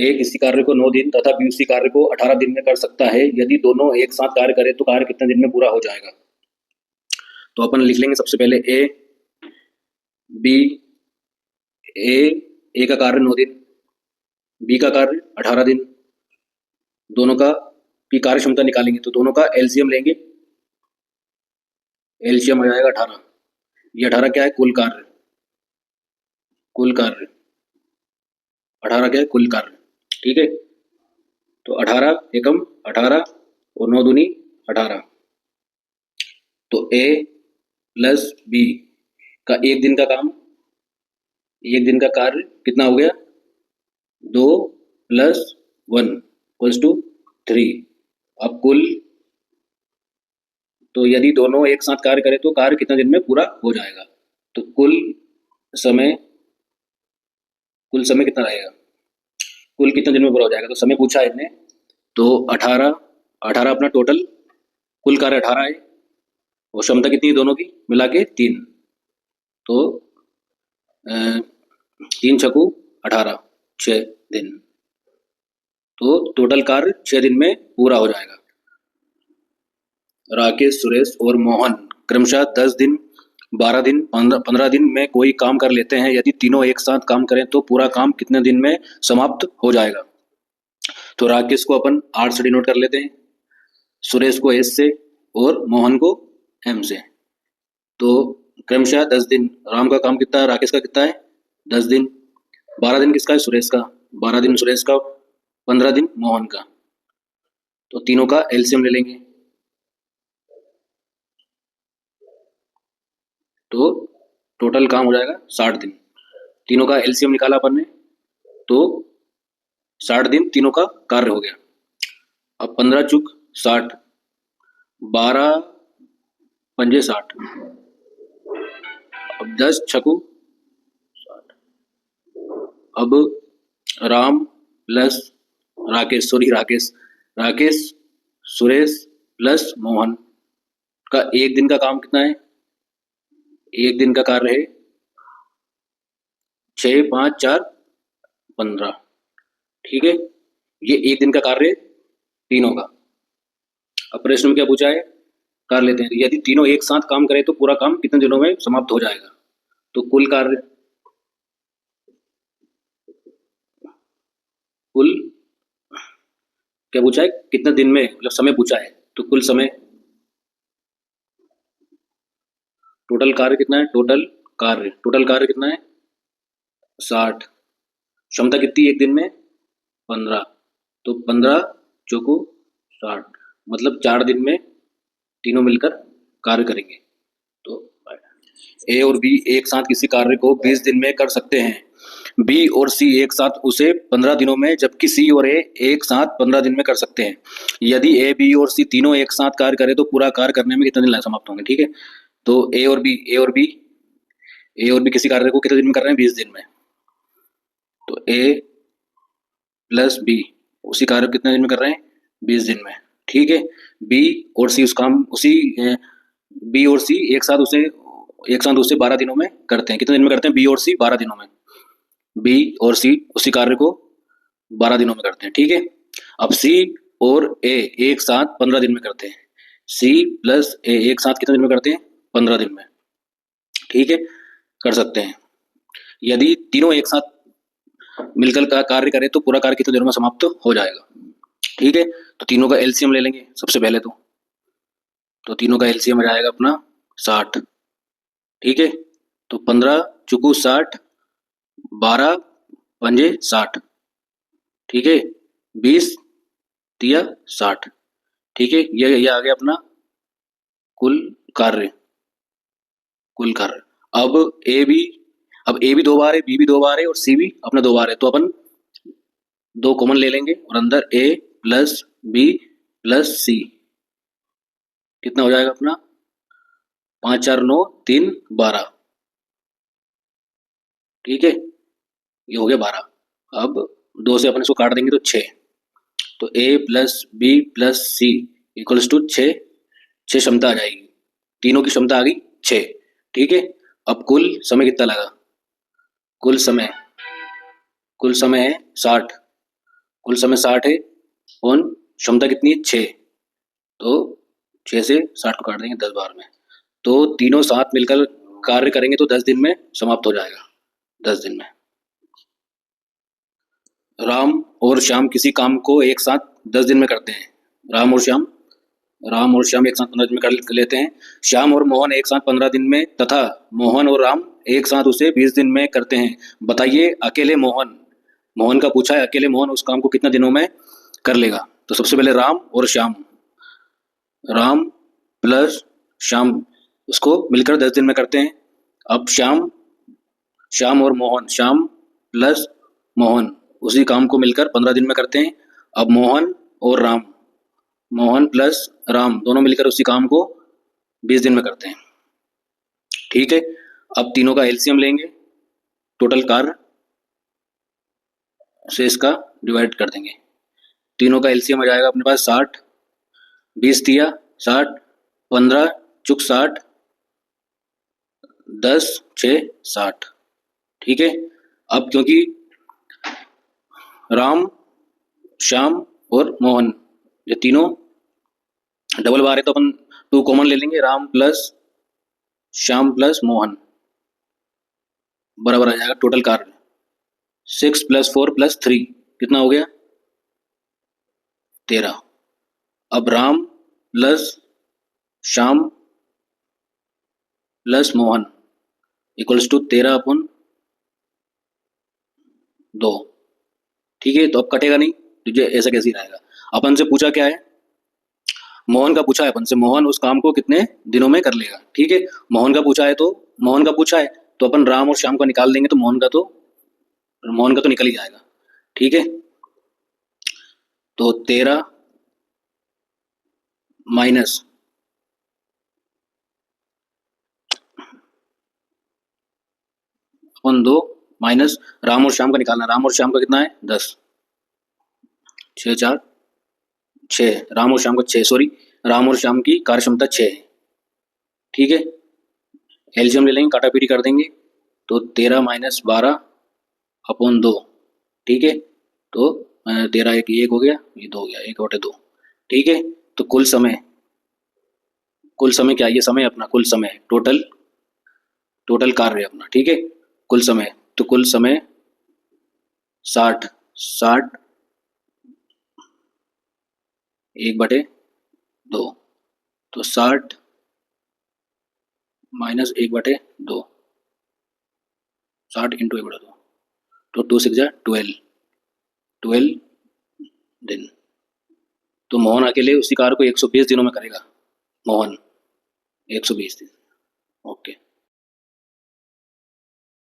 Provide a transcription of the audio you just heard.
ए किसी कार्य को 9 दिन तथा बी उसी कार्य को 18 दिन में कर सकता है। यदि दोनों एक साथ कार्य करें तो कार्य कितने दिन में पूरा हो जाएगा। तो अपन लिख लेंगे सबसे पहले ए बी। ए का कार्य 9 दिन, बी का कार्य 18 दिन, दोनों का की कार्य क्षमता निकालेंगे तो दोनों का एलसीएम लेंगे। एलसीएम हो जाएगा 18। ये 18 क्या है, कुल कार्य। कुल कार्य 18 क्या है, कुल कार्य। ठीक है, तो 18 एकम 18 और 9 दूनी 18। तो ए प्लस बी का एक दिन का काम, एक दिन का कार्य कितना हो गया, 2 + 1 = 3। अब कुल, तो यदि दोनों एक साथ कार्य करें तो कार्य कितने दिन में पूरा हो जाएगा। तो कुल समय कितना रहेगा, कुल कितने दिन में पूरा हो जाएगा। तो समय पूछा है इसने, तो 18 अपना टोटल कुल कार्य 18 है और क्षमता कितनी है दोनों की मिला के 3। तो 3 × 18 6 दिन। तो टोटल कार्य 6 दिन में पूरा हो जाएगा। राकेश, सुरेश और मोहन क्रमशः 10 दिन, 12 दिन, 15 दिन में कोई काम कर लेते हैं। यदि तीनों एक साथ काम करें तो पूरा काम कितने दिन में समाप्त हो जाएगा। तो राकेश को अपन R से डिनोट कर लेते हैं, सुरेश को S से और मोहन को M से। तो क्रमशः 10 दिन राम का काम कितना है, राकेश का कितना है 10 दिन, 12 दिन किसका है, सुरेश का, 12 दिन सुरेश का, 15 दिन मोहन का। तो तीनों का एलसीएम ले लेंगे तो टोटल काम हो जाएगा 60 दिन। तीनों का एलसीएम निकाला अपन ने तो 60 दिन तीनों का कार्य हो गया। अब 15 × 60, 12 × 5 = 60। अब 10 × 6 = 60। अब राम प्लस राकेश सुरेश प्लस मोहन का एक दिन का काम कितना है, एक दिन का कार्य है 6, 5, 4, 15। ठीक है, ये एक दिन का कार्य है तीनों का। अब प्रश्न में क्या पूछा है, कर लेते हैं। यदि तीनों एक साथ काम करें तो पूरा काम कितने दिनों में समाप्त हो जाएगा। तो कुल कार्य, कुल क्या पूछा है, कितने दिन में, मतलब समय पूछा है। तो कुल समय, टोटल कार्य कितना है, टोटल कार्य कितना है 60। क्षमता कितनी एक दिन में 15। तो 15 × 60 मतलब 4 दिन में तीनों मिलकर कार्य करेंगे। तो ए और बी एक साथ किसी कार्य को 20 दिन में कर सकते हैं। बी और सी एक साथ उसे 15 दिनों में, जबकि सी और ए एक साथ 15 दिन में कर सकते हैं। यदि ए बी और सी तीनों एक साथ कार्य करें तो पूरा कार्य करने में कितने दिन समाप्त होंगे। ठीक है, तो ए और बी किसी कार्य को कितने दिन में कर रहे हैं, 20 दिन में। तो ए प्लस बी उसी कार्य को कितने दिन में कर रहे हैं, 20 दिन में। ठीक है, बी और सी बी और सी एक साथ उसे 12 दिनों में करते हैं। कितने दिन में करते हैं, बी और सी 12 दिनों में। बी और सी उसी कार्य को 12 दिनों में करते हैं। ठीक है, अब सी और ए एक साथ 15 दिन में करते हैं। सी प्लस ए एक साथ कितने दिन में करते हैं, 15 दिन में। ठीक है, कर सकते हैं। यदि तीनों एक साथ मिलकर का कार्य करें तो पूरा कार्य कितने दिनों में समाप्त हो जाएगा। ठीक है, तो तीनों का एलसीएम ले लेंगे सबसे पहले। तो तीनों का एलसीएम आ जाएगा अपना 60। ठीक है, तो 15 × 60, 12 × 5 = 60। ठीक है, 20 × 60। ठीक है, ये आ गया अपना कुल कार्य। अब ए भी 2 बार है, बी भी 2 बार है और सी भी अपना 2 बार है। तो अपन 2 कॉमन ले लेंगे और अंदर ए प्लस बी प्लस सी कितना हो जाएगा अपना 5, 4, 9, 3, 12। ठीक है, ये हो गया 12। अब 2 से अपन इसको काट देंगे तो 6। तो ए प्लस बी प्लस सी = 6। 6 क्षमता आ जाएगी, तीनों की क्षमता आ गई 6। ठीक है, अब कुल समय कितना लगा, कुल समय है 60। कुल समय 60 है और क्षमता कितनी है 6, तो 6 से 60 को काट देंगे 10 बार में, तो तीनों साथ मिलकर कार्य करेंगे तो 10 दिन में समाप्त हो जाएगा, 10 दिन में। राम और श्याम किसी काम को एक साथ 10 दिन में करते हैं। राम और श्याम एक साथ 15 दिन में कर लेते हैं। श्याम और मोहन एक साथ 15 दिन में तथा मोहन और राम एक साथ उसे 20 दिन में करते हैं। बताइए अकेले मोहन का पूछा है, अकेले मोहन उस काम को कितने दिनों में कर लेगा। तो सबसे पहले राम और श्याम, राम प्लस श्याम उसको मिलकर 10 दिन में करते हैं। अब श्याम और मोहन, श्याम प्लस मोहन उसी काम को मिलकर 15 दिन में करते हैं। अब मोहन और राम, मोहन प्लस राम दोनों मिलकर उसी काम को 20 दिन में करते हैं। ठीक है, अब तीनों का एलसीएम लेंगे, टोटल कार्य से इसका डिवाइड कर देंगे। तीनों का एलसीएम आ जाएगा अपने पास 60, 20 दिया 60, 15 चुक 60, 10 6 60। ठीक है, अब क्योंकि राम श्याम और मोहन ये तीनों डबल बार है तो अपन 2 कॉमन ले लेंगे, राम प्लस श्याम प्लस मोहन बराबर आ जाएगा टोटल कार्य 6 + 4 + 3 कितना हो गया 13। अब Ram plus Shyam plus Mohan equals to 13/2। ठीक है, तो अब कटेगा नहीं, तुझे ऐसा कैसे ही रहेगा। अपन से पूछा क्या है, मोहन का पूछा है अपन से, मोहन उस काम को कितने दिनों में कर लेगा। ठीक है, मोहन का पूछा है तो अपन राम और श्याम का निकाल देंगे तो मोहन का तो निकल ही जाएगा। ठीक है, तो 13 माइनस अपन 2 माइनस राम और श्याम का निकालना, राम और श्याम का कितना है 10, 6 4 6, राम और श्याम का 6, सॉरी राम और श्याम की कार्य क्षमता 6 है। ठीक है, एलसीएम ले लेंगे, काटापीटी कर देंगे तो 13 - 12/2। ठीक है, तो 13 1 1 हो गया, ये 2 हो गया, 1/2। ठीक है, तो कुल समय क्या, ये समय अपना कुल समय टोटल कार्य अपना। ठीक है, कुल समय 60 1/2, तो 60 - 1/2, 60 × 1/2, तो 2 6 12 दिन। तो मोहन अकेले उसी कार्य को 120 दिनों में करेगा, मोहन 120 दिन।